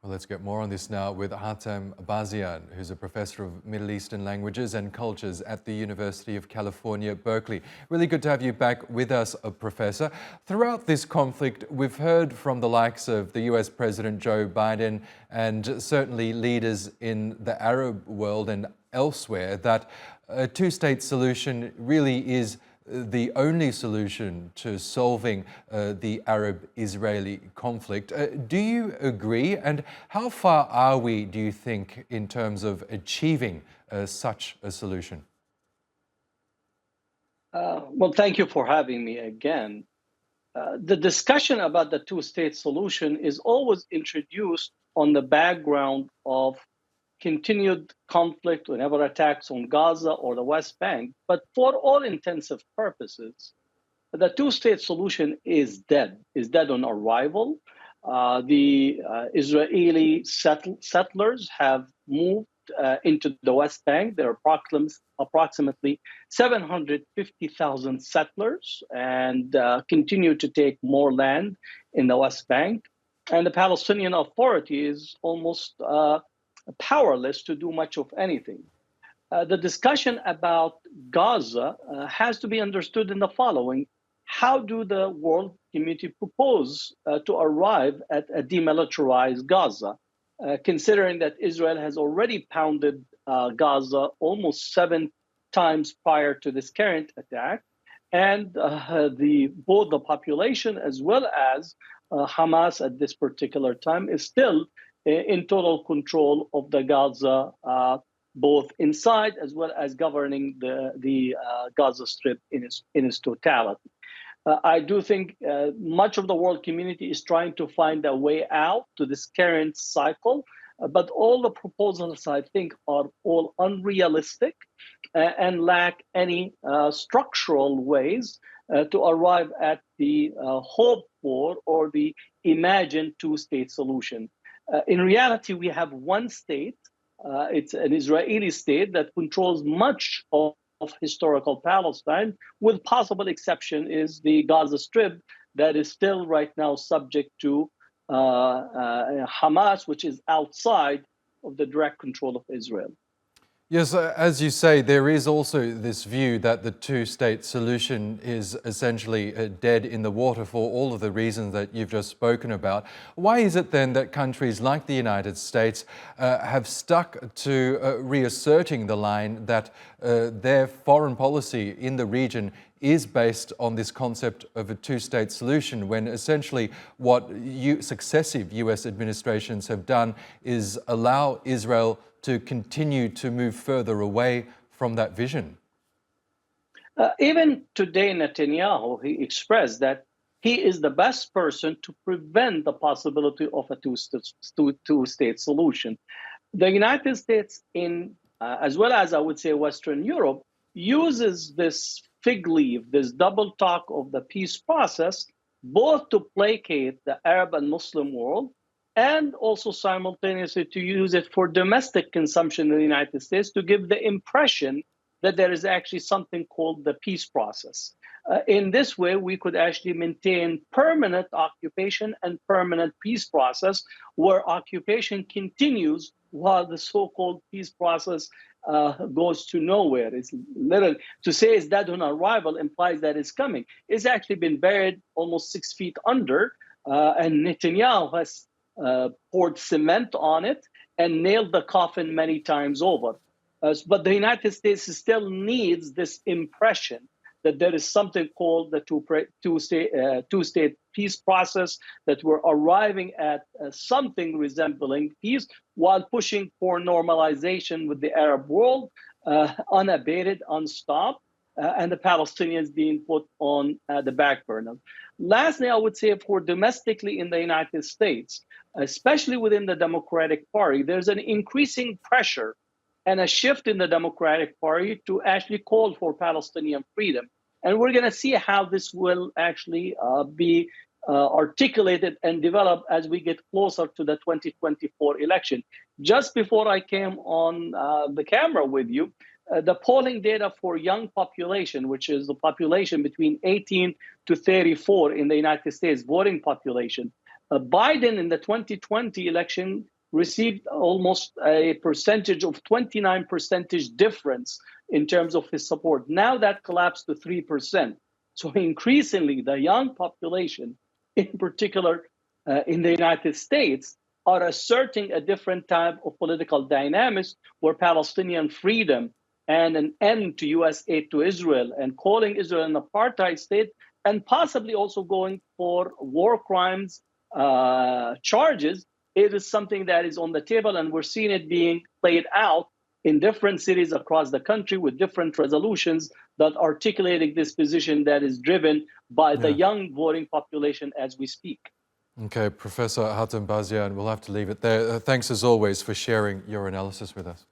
Well, let's get more on this now with Hatem Bazian, who's a professor of Middle Eastern languages and cultures at the University of California, Berkeley. Really good to have you back with us, Professor. Throughout this conflict, we've heard from the likes of the US President Joe Biden and certainly leaders in the Arab world and elsewhere that a two-state solution really is the only solution to solving the Arab-Israeli conflict. Do you agree? And how far are we, do you think, in terms of achieving such a solution? Well, thank you for having me again. The discussion about the two-state solution is always introduced on the background of continued conflict whenever attacks on Gaza or the West Bank. But for all intensive purposes, the two-state solution is dead on arrival. The Israeli settlers have moved into the West Bank. There are approximately 750,000 settlers and continue to take more land in the West Bank. And the Palestinian Authority is almost powerless to do much of anything. The discussion about Gaza has to be understood in the following. How do the world community propose to arrive at a demilitarized Gaza, considering that Israel has already pounded Gaza almost 7 times prior to this current attack, and both the population as well as Hamas at this particular time is still in total control of the Gaza, both inside as well as governing the Gaza Strip in its totality. I do think much of the world community is trying to find a way out to this current cycle, but all the proposals, I think, are all unrealistic and lack any structural ways to arrive at the hope for or the imagined two-state solution. In reality, we have one state. It's an Israeli state that controls much of historical Palestine, with possible exception is the Gaza Strip that is still right now subject to Hamas, which is outside of the direct control of Israel. Yes, as you say, there is also this view that the two-state solution is essentially dead in the water for all of the reasons that you've just spoken about. Why is it then that countries like the United States have stuck to reasserting the line that their foreign policy in the region is based on this concept of a two-state solution, when essentially what successive US administrations have done is allow Israel to continue to move further away from that vision? Even today, Netanyahu, he expressed that he is the best person to prevent the possibility of a two-state solution. The United States, as well as I would say Western Europe, uses this fig leaf, this double talk of the peace process, both to placate the Arab and Muslim world, and also simultaneously to use it for domestic consumption in the United States to give the impression that there is actually something called the peace process. In this way, we could actually maintain permanent occupation and permanent peace process, where occupation continues while the so-called peace process goes to nowhere. It's literally, to say it's dead on arrival implies that it's coming. It's actually been buried almost 6 feet under, and Netanyahu has poured cement on it and nailed the coffin many times over. But the United States still needs this impression that there is something called the two-state peace process, that we're arriving at something resembling peace while pushing for normalization with the Arab world, unabated, unstopped, and the Palestinians being put on the back burner. Lastly, I would say for domestically in the United States, especially within the Democratic Party, there's an increasing pressure and a shift in the Democratic Party to actually call for Palestinian freedom. And we're going to see how this will actually be articulated and developed as we get closer to the 2024 election. Just before I came on the camera with you, the polling data for young population, which is the population between 18 to 34 in the United States, voting population, Biden in the 2020 election received almost a percentage of 29 percentage difference in terms of his support. Now that collapsed to 3%. So increasingly, the young population, in particular in the United States, are asserting a different type of political dynamics where Palestinian freedom and an end to U.S. aid to Israel and calling Israel an apartheid state and possibly also going for war crimes charges, it is something that is on the table, and we're seeing it being played out in different cities across the country with different resolutions that articulating this position that is driven by the young voting population as we speak. Okay, Professor Hatem Bazian, we'll have to leave it there. Thanks as always for sharing your analysis with us.